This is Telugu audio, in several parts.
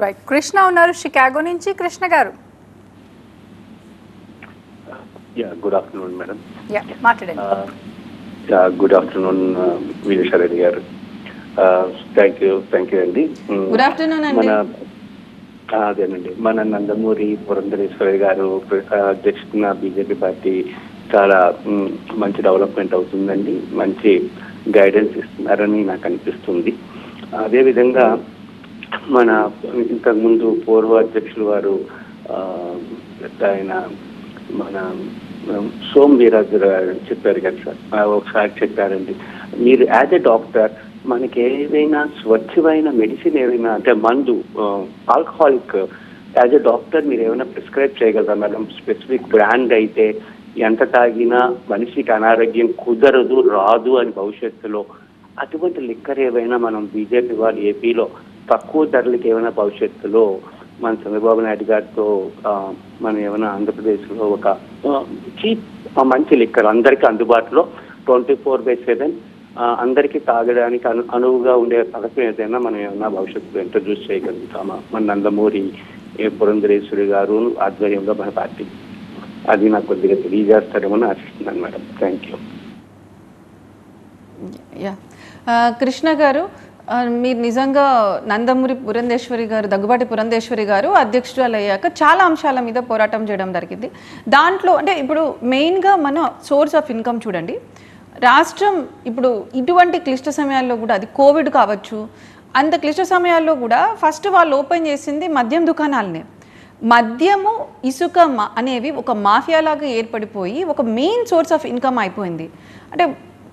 రైట్. కృష్ణ ఉన్నారు షికాగో నుంచి. కృష్ణ గారు. Good afternoon madam. మాట్లాడండి. గుడ్ ఆఫ్టర్నూన్ విజయశారెడ్డి గారు. థ్యాంక్ యూ అండి. గుడ్ ఆఫ్టర్నూన్ అండి. అదేనండి, మన నందమూరి పురంధరేశ్వరి గారు అధ్యక్షున బీజేపీ పార్టీ చాలా మంచి డెవలప్మెంట్ అవుతుందండి, మంచి గైడెన్స్ ఇస్తున్నారని నాకు అనిపిస్తుంది. అదేవిధంగా మన ఇంతకుముందు పూర్వ అధ్యక్షులు వారు ఆయన మన సోమ్ వీరాజు గారు చెప్పారు కదా సార్, ఒకసారి చెప్పారండి, మీరు యాజ్ ఎ డాక్టర్ మనకి ఏదైనా స్వచ్ఛమైన మెడిసిన్ ఏదైనా అంటే మందు ఆల్కహాలిక్ యాజ్ ఎ డాక్టర్ మీరు ఏమైనా ప్రిస్క్రైబ్ చేయగలరా మేడం? స్పెసిఫిక్ బ్రాండ్ అయితే ఎంత తాగినా మనిషికి అనారోగ్యం కుదరదు రాదు అని భవిష్యత్తులో అటువంటి లిక్కర్ ఏవైనా మనం బీజేపీ వాళ్ళు ఏపీలో తక్కువ ధరలకి ఏమైనా భవిష్యత్తులో మన చంద్రబాబు నాయుడు గారితో మనం ఏమైనా ఆంధ్రప్రదేశ్లో ఒక చీప్ మంచి లిక్కర్ అందరికీ అందుబాటులో 24/7 అందరికీ తాగడానికి అనువుగా ఉండే పథకం ఏదైనా మనం ఏమన్నా భవిష్యత్తులో ఇంట్రడ్యూస్ చేయగలుగుతామా మన నందమూరి పురంధరేశ్వరి గారు ఆధ్వర్యంలో మన పార్టీ? అది నాకు కొద్దిగా తెలియజేస్తారేమో ఆశిస్తున్నాను మేడం. Thank you. కృష్ణ గారు, మీరు నిజంగా నందమూరి పురంధేశ్వరి గారు, దగ్గుబాటి పురంధేశ్వరి గారు అధ్యక్షురాలు అయ్యాక చాలా అంశాల మీద పోరాటం చేయడం జరిగింది. దాంట్లో అంటే ఇప్పుడు మెయిన్గా మన సోర్స్ ఆఫ్ ఇన్కమ్ చూడండి. రాష్ట్రం ఇప్పుడు ఇటువంటి క్లిష్ట సమయాల్లో కూడా, అది కోవిడ్ కావచ్చు, అంత క్లిష్ట సమయాల్లో కూడా ఫస్ట్ వాళ్ళు ఓపెన్ చేసింది మద్యం దుకాణాలనే. మద్యము ఇసుక అనేవి ఒక మాఫియాలాగా ఏర్పడిపోయి ఒక మెయిన్ సోర్స్ ఆఫ్ ఇన్కమ్ అయిపోయింది. అంటే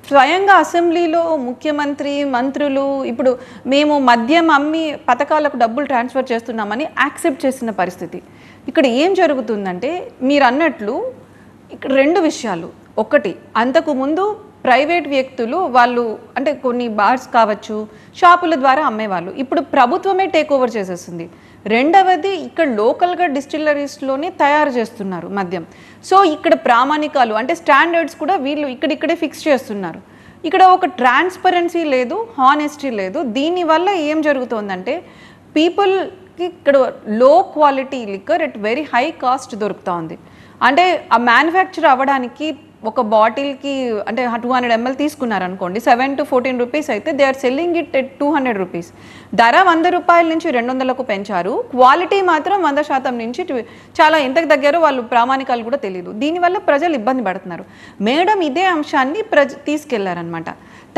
స్వయంగా అసెంబ్లీలో ముఖ్యమంత్రి, మంత్రులు ఇప్పుడు మేము మద్యం అమ్మి పథకాలకు డబ్బులు ట్రాన్స్ఫర్ చేస్తున్నామని యాక్సెప్ట్ చేసిన పరిస్థితి. ఇక్కడ ఏం జరుగుతుందంటే మీరు అన్నట్లు ఇక్కడ రెండు విషయాలు. ఒకటి, అంతకుముందు ప్రైవేట్ వ్యక్తులు వాళ్ళు అంటే కొన్ని బార్స్ కావచ్చు, షాపుల ద్వారా అమ్మేవాళ్ళు. ఇప్పుడు ప్రభుత్వమే టేక్ ఓవర్ చేసేస్తుంది. రెండవది, ఇక్కడ లోకల్గా డిస్టిలరీస్లోనే తయారు చేస్తున్నారు మద్యం. సో ఇక్కడ ప్రామాణికాలు అంటే స్టాండర్డ్స్ కూడా వీళ్ళు ఇక్కడిక్కడే ఫిక్స్ చేస్తున్నారు. ఇక్కడ ఒక ట్రాన్స్పరెన్సీ లేదు, హానెస్టీ లేదు. దీనివల్ల ఏం జరుగుతుందంటే పీపుల్కి ఇక్కడ లో quality liquor at very high cost దొరుకుతూ ఉంది. అంటే ఆ మ్యానుఫ్యాక్చర్ అవ్వడానికి ఒక బాటిల్కి అంటే 200 ml తీసుకున్నారనుకోండి, 7 to 14 రూపీస్ అయితే they are selling it at 200 rupees. ధర 100 రూపాయల నుంచి 200కు పెంచారు. క్వాలిటీ మాత్రం 100% నుంచి చాలా ఎంతకు దగ్గర వాళ్ళు ప్రామాణికాలు కూడా తెలియదు. దీనివల్ల ప్రజలు ఇబ్బంది పడుతున్నారు. మేడం ఇదే అంశాన్ని తీసుకెళ్లారనమాట.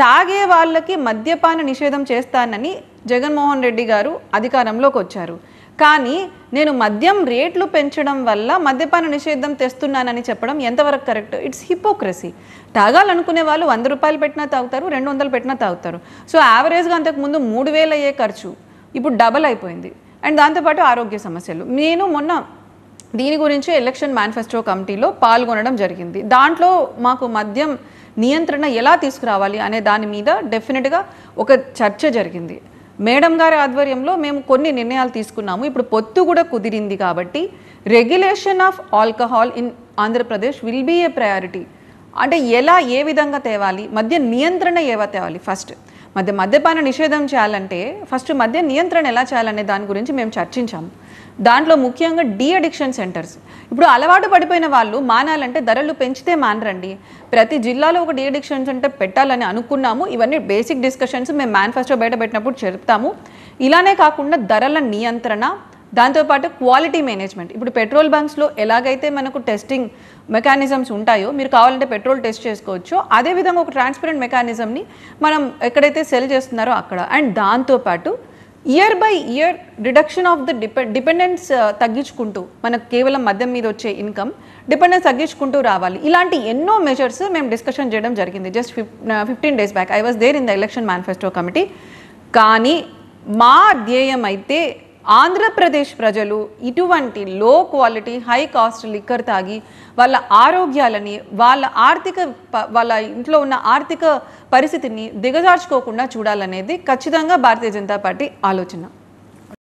తాగే వాళ్ళకి మద్యపాన నిషేధం చేస్తానని జగన్మోహన్ రెడ్డి గారు అధికారంలోకి వచ్చారు. కానీ నేను మద్యం రేట్లు పెంచడం వల్ల మద్యపాన నిషేధం తెస్తున్నానని చెప్పడం ఎంతవరకు కరెక్ట్? It's hypocrisy. తాగాలనుకునే వాళ్ళు 100 రూపాయలు పెట్టినా తాగుతారు, 200 పెట్టినా తాగుతారు. సో యావరేజ్గా అంతకుముందు 3000 అయ్యే ఖర్చు ఇప్పుడు డబల్ అయిపోయింది. అండ్ దాంతోపాటు ఆరోగ్య సమస్యలు. నేను మొన్న దీని గురించి ఎలక్షన్ మేనిఫెస్టో కమిటీలో పాల్గొనడం జరిగింది. దాంట్లో మాకు మద్యం నియంత్రణ ఎలా తీసుకురావాలి అనే దాని మీద డెఫినెట్గా ఒక చర్చ జరిగింది. మేడం గారి ఆధ్వర్యంలో మేము కొన్ని నిర్ణయాలు తీసుకున్నాము. ఇప్పుడు పొత్తు కూడా కుదిరింది కాబట్టి regulation of alcohol in Andhra Pradesh will be a priority. అంటే ఏ విధంగా తేవాలి, మద్య నియంత్రణ తేవాలి. ఫస్ట్ మద్యపాన నిషేధం చేయాలంటే ఫస్ట్ మద్య నియంత్రణ ఎలా చేయాలనే దాని గురించి మేము చర్చించాము. దాంట్లో ముఖ్యంగా డీ అడిక్షన్ సెంటర్స్. ఇప్పుడు అలవాటు పడిపోయిన వాళ్ళు మానాలంటే ధరలు పెంచితే మానరండి. ప్రతి జిల్లాలో ఒక డీ అడిక్షన్ సెంటర్ పెట్టాలని అనుకున్నాము. ఇవన్నీ బేసిక్ డిస్కషన్స్ మేము మేనిఫెస్టో బయట పెట్టినప్పుడు చెప్తాము. ఇలానే కాకుండా ధరల నియంత్రణ, దాంతోపాటు క్వాలిటీ మేనేజ్మెంట్. ఇప్పుడు పెట్రోల్ బంక్స్లో ఎలాగైతే మనకు టెస్టింగ్ మెకానిజమ్స్ ఉంటాయో, మీరు కావాలంటే పెట్రోల్ టెస్ట్ చేసుకోవచ్చో, అదేవిధంగా ఒక ట్రాన్స్పరెంట్ మెకానిజంని మనం ఎక్కడైతే సెల్ చేస్తున్నారో అక్కడ. అండ్ దాంతోపాటు year by year reduction of the dependence తగ్గించుకుంటూ, మనకు కేవలం మద్యం మీద వచ్చే ఇన్కమ్ డిపెండెన్స్ తగ్గించుకుంటూ రావాలి. ఇలాంటి ఎన్నో మెజర్స్ మేము డిస్కషన్ చేయడం జరిగింది. Just 15 days back I was there in the election manifesto committee. కానీ మా ధ్యేయం అయితే ఆంధ్రప్రదేశ్ ప్రజలు ఇటువంటి లో క్వాలిటీ హై కాస్ట్ లిక్కర్ తాగి వాళ్ళ ఆరోగ్యాలని, వాళ్ళ ఇంట్లో ఉన్న ఆర్థిక పరిస్థితిని దిగజార్చుకోకుండా చూడాలనేది ఖచ్చితంగా భారతీయ జనతా పార్టీ ఆలోచన.